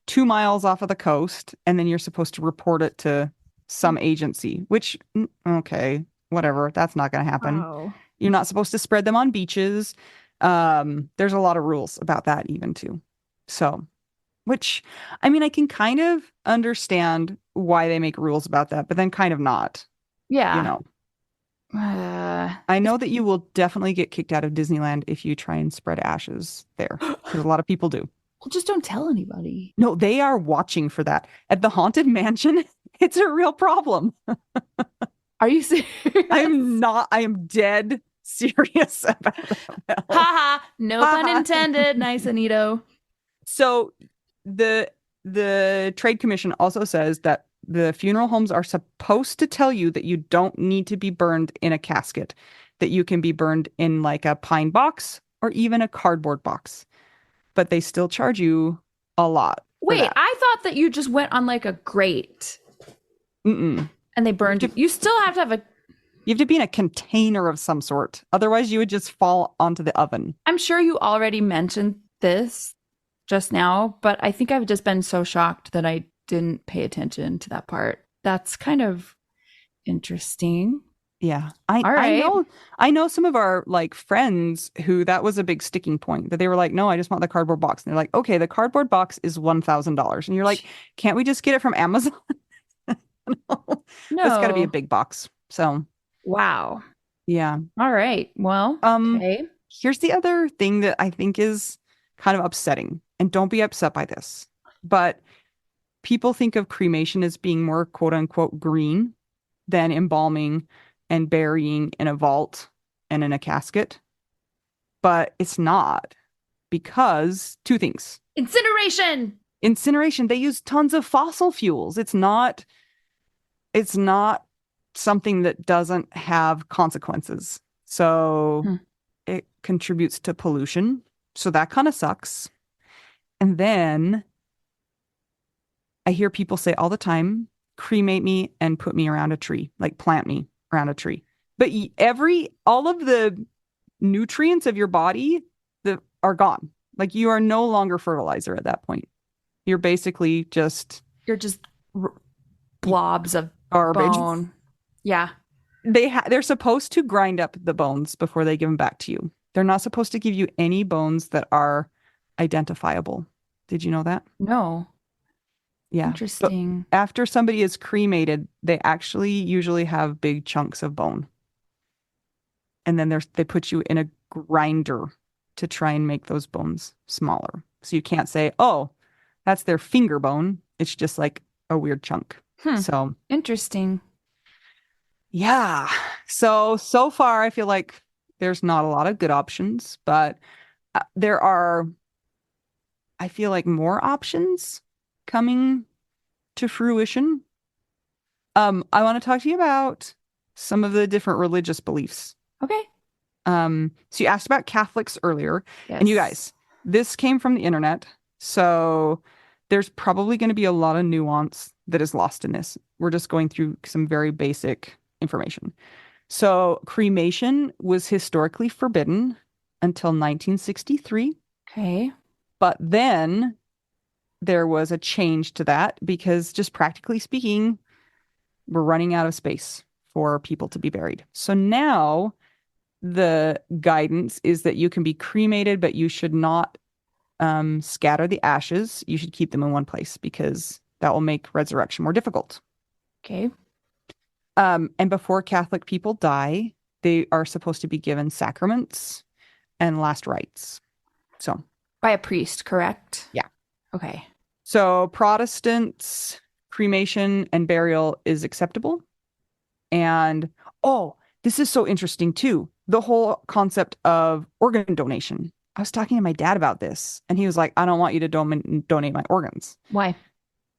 2 miles off of the coast, and then you're supposed to report it to some agency, which, okay, whatever. That's not going to happen. Oh. You're not supposed to spread them on beaches. There's a lot of rules about that, even too. So, which, I mean, I can kind of understand why they make rules about that, but then kind of not, you Yeah. know. Uh, I know that you will definitely get kicked out of Disneyland if you try and spread ashes there, because a lot of people do. well, just don't tell anybody. No, they are watching for that. At the Haunted Mansion, it's a real problem. Are you serious? I am dead serious about that. Haha, no pun Haha. intended. Nice, Anito. So the the Trade Commission also says that the funeral homes are supposed to tell you that you don't need to be burned in a casket, that you can be burned in like a pine box or even a cardboard box, but they still charge you a lot for Wait, that. I thought that you just went on like a grate Mm-mm. and they You have burned to, you. You still have to have a. you have to be in a container of some sort. Otherwise, you would just fall onto the oven. I'm sure you already mentioned this just now, but I think I've just been so shocked that I didn't pay attention to that part. That's kind of interesting. Yeah. I All I right. know I know some of our like friends who that was a big sticking point that they were like, "No, I just want the cardboard box." And they're like, "Okay, the cardboard box is $1,000." And you're like, "Can't we just get it from Amazon?" No. That's got to be a No. big box. So, Wow. yeah. All right. Well, Um okay. Here's the other thing that I think is kind of upsetting, and don't be upset by this. But people think of cremation as being more quote unquote green than embalming and burying in a vault and in a casket. But it's not because two things. Incineration. Incineration, they use tons of fossil fuels. It's not something that doesn't have consequences. So Hmm. it contributes to pollution. So that kind of sucks. And then I hear people say all the time, cremate me and put me around a tree, like plant me around a tree. But all of the nutrients of your body that are gone. Like you are no longer fertilizer at that point. You're basically just You're just blobs of garbage. bone. Yeah. They're supposed to grind up the bones before they give them back to you. They're not supposed to give you any bones that are identifiable. Did you know that? No. Yeah. But Interesting. after somebody is cremated, they actually usually have big chunks of bone. And then they put you in a grinder to try and make those bones smaller. So you can't say, "Oh, that's their finger bone." It's just like a weird chunk. Hmm. So, Interesting. yeah. So far, I feel like there's not a lot of good options, but there are, I feel like, more options coming to fruition. I want to talk to you about some of the different religious beliefs. Okay. So you asked about Catholics earlier, and you Yes. guys, this came from the internet, so there's probably going to be a lot of nuance that is lost in this. We're just going through some very basic information. So cremation was historically forbidden until 1963, Okay. but then there was a change to that because just practically speaking, we're running out of space for people to be buried. So now the guidance is that you can be cremated, but you should not scatter the ashes. You should keep them in one place because that will make resurrection more difficult. Okay. And before Catholic people die, they are supposed to be given sacraments and last rites. So, By a priest, correct? yeah. Okay. So, Protestants, cremation and burial is acceptable. And, oh, this is so interesting too. The whole concept of organ donation. I was talking to my dad about this, and he was like, "I don't want you to donate my organs." Why?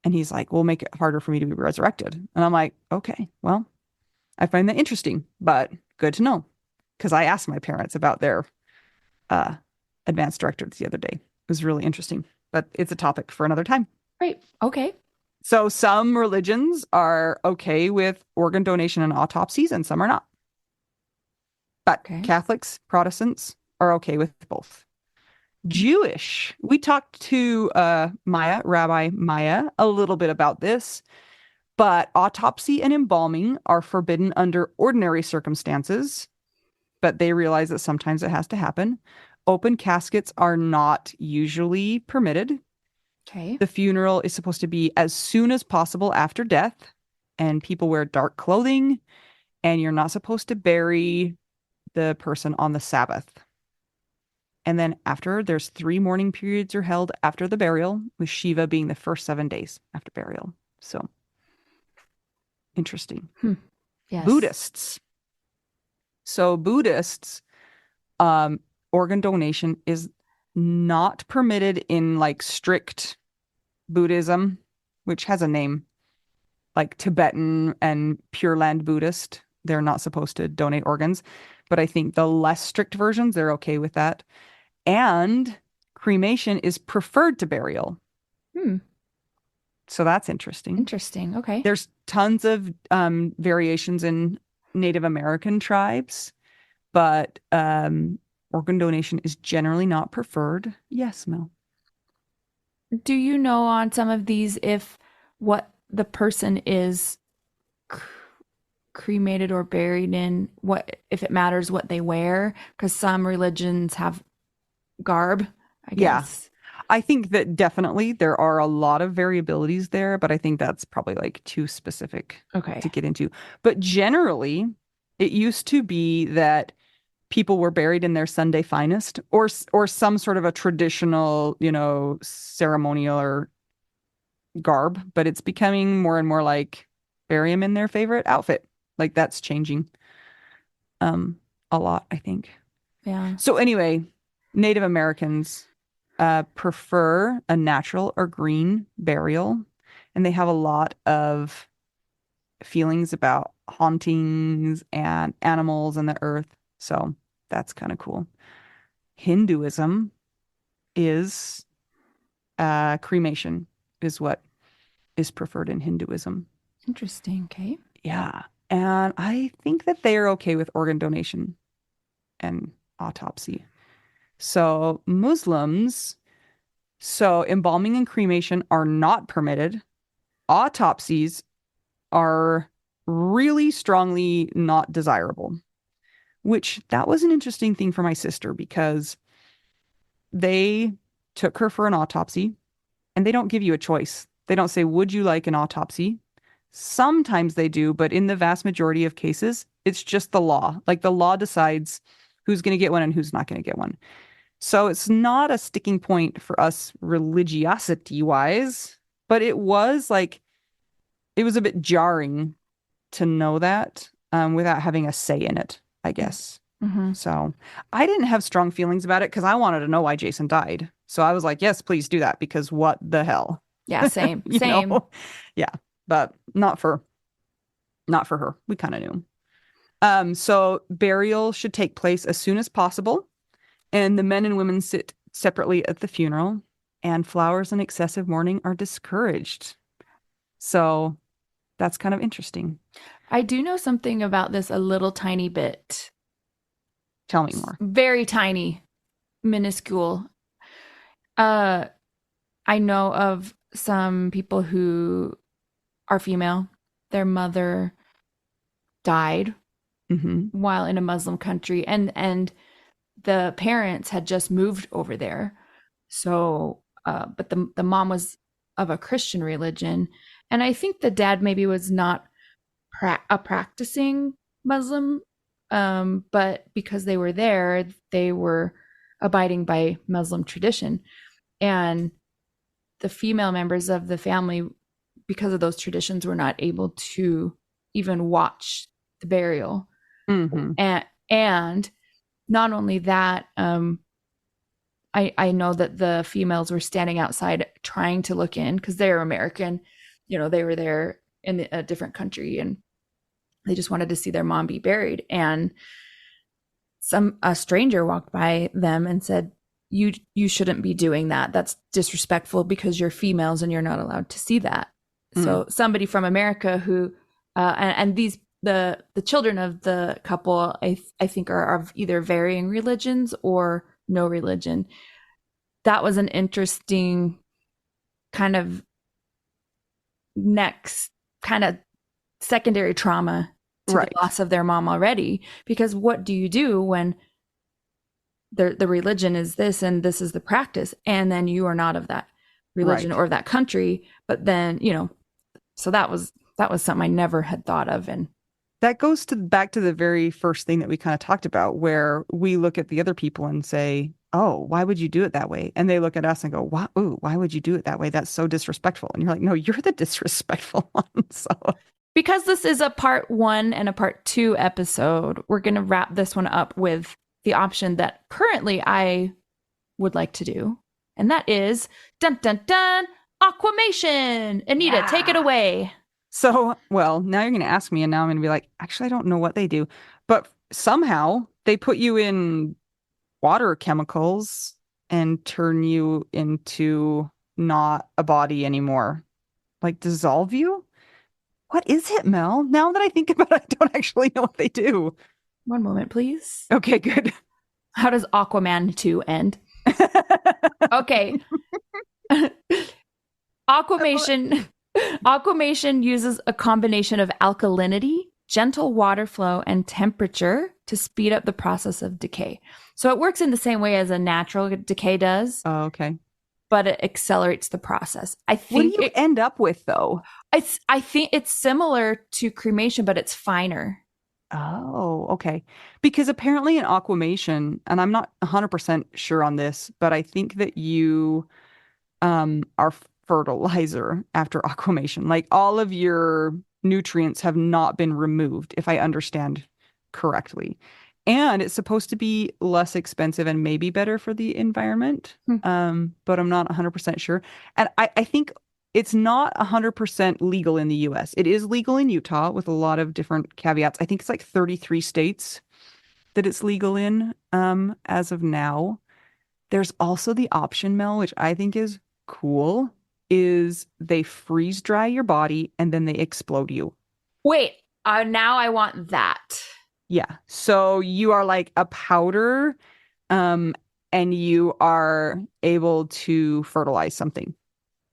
And he's like, "We'll make it harder for me to be resurrected." And I'm like, "Okay, well, I find that interesting, but good to know." Because I asked my parents about their uh, advanced directives the other day. It was really interesting, but it's a topic for another time. Right. Okay. So some religions are okay with organ donation and autopsies, and some are not. But Okay. Catholics, Protestants are okay with both. Jewish. We talked to Rabbi Maya, a little bit about this, but autopsy and embalming are forbidden under ordinary circumstances, but they realize that sometimes it has to happen. Open caskets are not usually permitted. Okay. The funeral is supposed to be as soon as possible after death, and people wear dark clothing, and you're not supposed to bury the person on the Sabbath. And then after, there's 3 mourning periods are held after the burial, with Shiva being the first 7 days after burial. So interesting. Yes. Buddhists. So Buddhists, organ donation is not permitted in like strict Buddhism, which has a name, like Tibetan and Pure Land Buddhist. They're not supposed to donate organs, but I think the less strict versions, they're okay with that. And cremation is preferred to burial. Hmm. So that's interesting. Interesting. Okay. There's tons of variations in Native American tribes, but organ donation is generally not preferred. Yes, Mel. Do you know on some of these if what the person is cremated or buried in, what if it matters what they wear? Because some religions have garb, I Yeah. guess. I think that definitely there are a lot of variabilities there, but I think that's probably like too specific Okay. to get into. But generally, it used to be that people were buried in their Sunday finest or some sort of a traditional, ceremonial or garb, but it's becoming more and more like bury them in their favorite outfit. Like that's changing um a lot, I think. Yeah. So anyway, Native Americans prefer a natural or green burial, and they have a lot of feelings about hauntings and animals and the earth. So that's kind of cool. Hinduism is cremation is what is preferred in Hinduism. Interesting. Okay. Yeah. And I think that they are okay with organ donation and autopsy. So Muslims, so embalming and cremation are not permitted. Autopsies are really strongly not desirable, which that was an interesting thing for my sister because they took her for an autopsy and they don't give you a choice. They don't say, would you like an autopsy? Sometimes they do, but in the vast majority of cases, it's just the law. Like the law decides who's going to get one and who's not going to get one. So it's not a sticking point for us religiosity wise, but it was a bit jarring to know that without having a say in it, I guess. Mm-hmm. So I didn't have strong feelings about it because I wanted to know why Jason died. So I was like, yes, please do that because what the hell? Yeah. Same. You Same. know? Yeah, but not for her. We kind of knew. So burial should take place as soon as possible, and the men and women sit separately at the funeral, and flowers and excessive mourning are discouraged. So that's kind of interesting. I do know something about this a little tiny bit. Tell me more. Very tiny, minuscule. Uh, I know of some people who are female. Their mother died Hmm. while in a Muslim country, and the parents had just moved over there. So, but the mom was of a Christian religion, and I think the dad maybe was not a practicing Muslim, but because they were there, they were abiding by Muslim tradition, and the female members of the family, because of those traditions, were not able to even watch the burial. Hmm. And not only that, I know that the females were standing outside trying to look in because they're American. They were there in a different country and they just wanted to see their mom be buried. And a stranger walked by them and said, you shouldn't be doing that. That's disrespectful because you're females and you're not allowed to see that. Mm. So somebody from America who and these the children of the couple I think are of either varying religions or no religion. That was an interesting kind of next kind of secondary trauma to the Right. loss of their mom already, because what do you do when the religion is this and this is the practice and then you are not of that religion Right. or that country, but then so that was something I never had thought of. And that goes to back to the very first thing that we kind of talked about, where we look at the other people and say, "Oh, why would you do it that way?" And they look at us and go, "Why? Ooh, why would you do it that way? That's so disrespectful." And you're like, "No, you're the disrespectful one." So, Because this is a part 1 and a part 2 episode, we're going to wrap this one up with the option that currently I would like to do. And that is dun dun dun Aquamation. Anita, yeah. take it away. So, well, now you're going to ask me, and now I'm going to be like, actually, I don't know what they do, but somehow they put you in water chemicals and turn you into not a body anymore, like dissolve you. What is it, Mel? Now that I think about it, I don't actually know what they do. One moment, please. Okay, good. How does Aquaman 2 end? Okay. Aquamation uses a combination of alkalinity, gentle water flow, and temperature to speed up the process of decay. So it works in the same way as a natural decay does. Oh, okay. But it accelerates the process. I What think do you end up with, though? I think it's similar to cremation, but it's finer. Oh, okay. Because apparently in aquamation, and I'm not 100% sure on this, but I think that you are fertilizer after aquamation. Like all of your nutrients have not been removed, if I understand correctly. And it's supposed to be less expensive and maybe better for the environment. But I'm not 100% sure. And I think it's not 100% legal in the US. It is legal in Utah with a lot of different caveats. I think it's like 33 states that it's legal in as of now. There's also the option, Mel, which I think is cool, is they freeze dry your body and then they explode you. Wait, now I want that. Yeah. So you are like a powder, and you are able to fertilize something.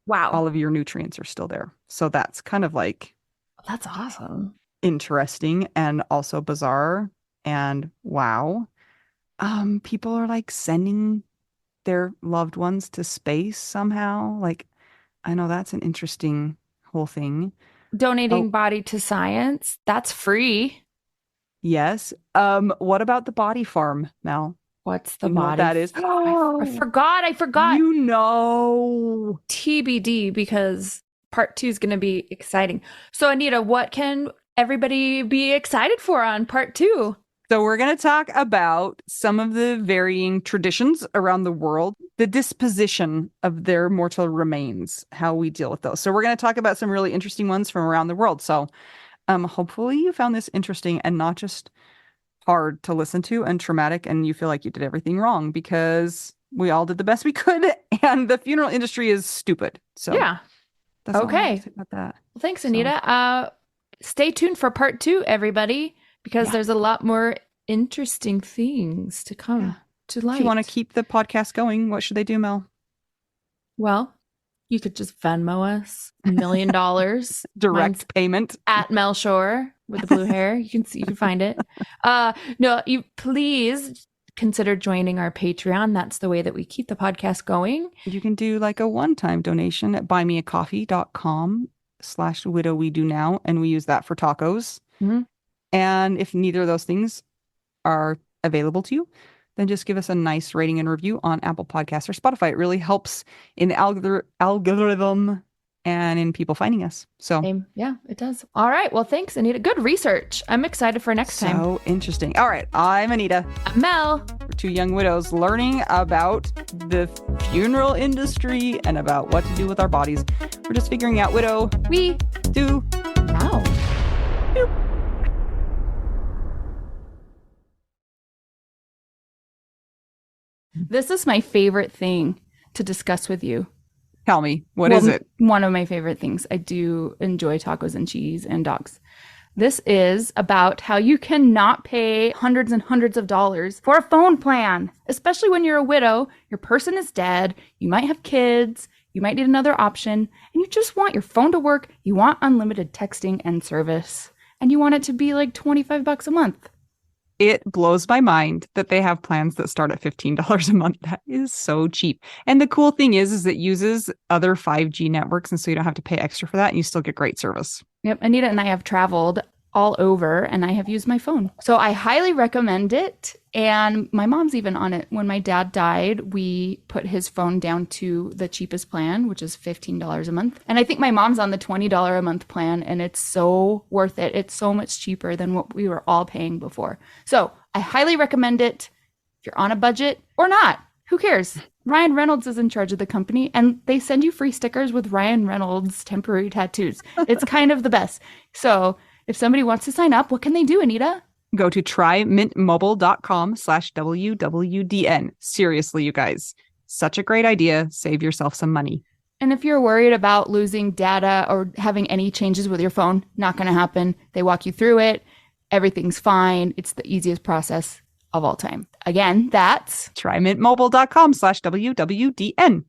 Wow. All of your nutrients are still there. So that's kind of like That's awesome. interesting and also bizarre. And wow. People are like sending their loved ones to space somehow. Like, I know that's an interesting whole thing. Donating Oh, body to science, that's free. yes. What about the body farm, Mel? What's the You know what body? that is? I forgot. I forgot. You know. TBD because part 2 is going to be exciting. So, Anita, what can everybody be excited for on part 2? So we're going to talk about some of the varying traditions around the world, the disposition of their mortal remains, how we deal with those. So we're going to talk about some really interesting ones from around the world. So hopefully you found this interesting and not just hard to listen to and traumatic and you feel like you did everything wrong, because we all did the best we could and the funeral industry is stupid. So Yeah. that's all I have Okay. to say about that. Well, thanks, Anita. Stay tuned for part 2, everybody, because there's a lot more interesting things to come to light. If you want to keep the podcast going, what should they do, Mel? Well, you could just Venmo us $1 million. Direct Mine's payment. at Mel Shore with the blue hair. You can see, you can find it. No, you please consider joining our Patreon. That's the way that we keep the podcast going. You can do like a one-time donation at buymeacoffee.com/widow we do now, and we use that for tacos. Mm-hmm. And if neither of those things are available to you, then just give us a nice rating and review on Apple Podcasts or Spotify. It really helps in the algorithm and in people finding us. So yeah, it does. All right. Well, thanks, Anita. Good research. I'm excited for next time. So interesting. All right. I'm Anita. I'm Mel. We're two young widows learning about the funeral industry and about what to do with our bodies. We're just figuring out, widow. We do now. Boop. This is my favorite thing to discuss with you. Tell me, what is it? One of my favorite things. I do enjoy tacos and cheese and dogs. This is about how you cannot pay hundreds and hundreds of dollars for a phone plan, especially when you're a widow, your person is dead, you might have kids, you might need another option, and you just want your phone to work, you want unlimited texting and service, and you want it to be like $25 a month. It blows my mind that they have plans that start at $15 a month. That is so cheap. And the cool thing is it uses other 5G networks, and so you don't have to pay extra for that, and you still get great service. Yep, Anita and I have traveled all over, and I have used my phone. So I highly recommend it. And my mom's even on it. When my dad died, we put his phone down to the cheapest plan, which is $15 a month. And I think my mom's on the $20 a month plan, and it's so worth it. It's so much cheaper than what we were all paying before. So I highly recommend it if you're on a budget or not. Who cares? Ryan Reynolds is in charge of the company, and they send you free stickers with Ryan Reynolds temporary tattoos. It's kind of the best. So if somebody wants to sign up, what can they do, Anita? Go to trymintmobile.com/WWDN. Seriously, you guys, such a great idea. Save yourself some money. And if you're worried about losing data or having any changes with your phone, not going to happen. They walk you through it. Everything's fine. It's the easiest process of all time. Again, that's trymintmobile.com/WWDN.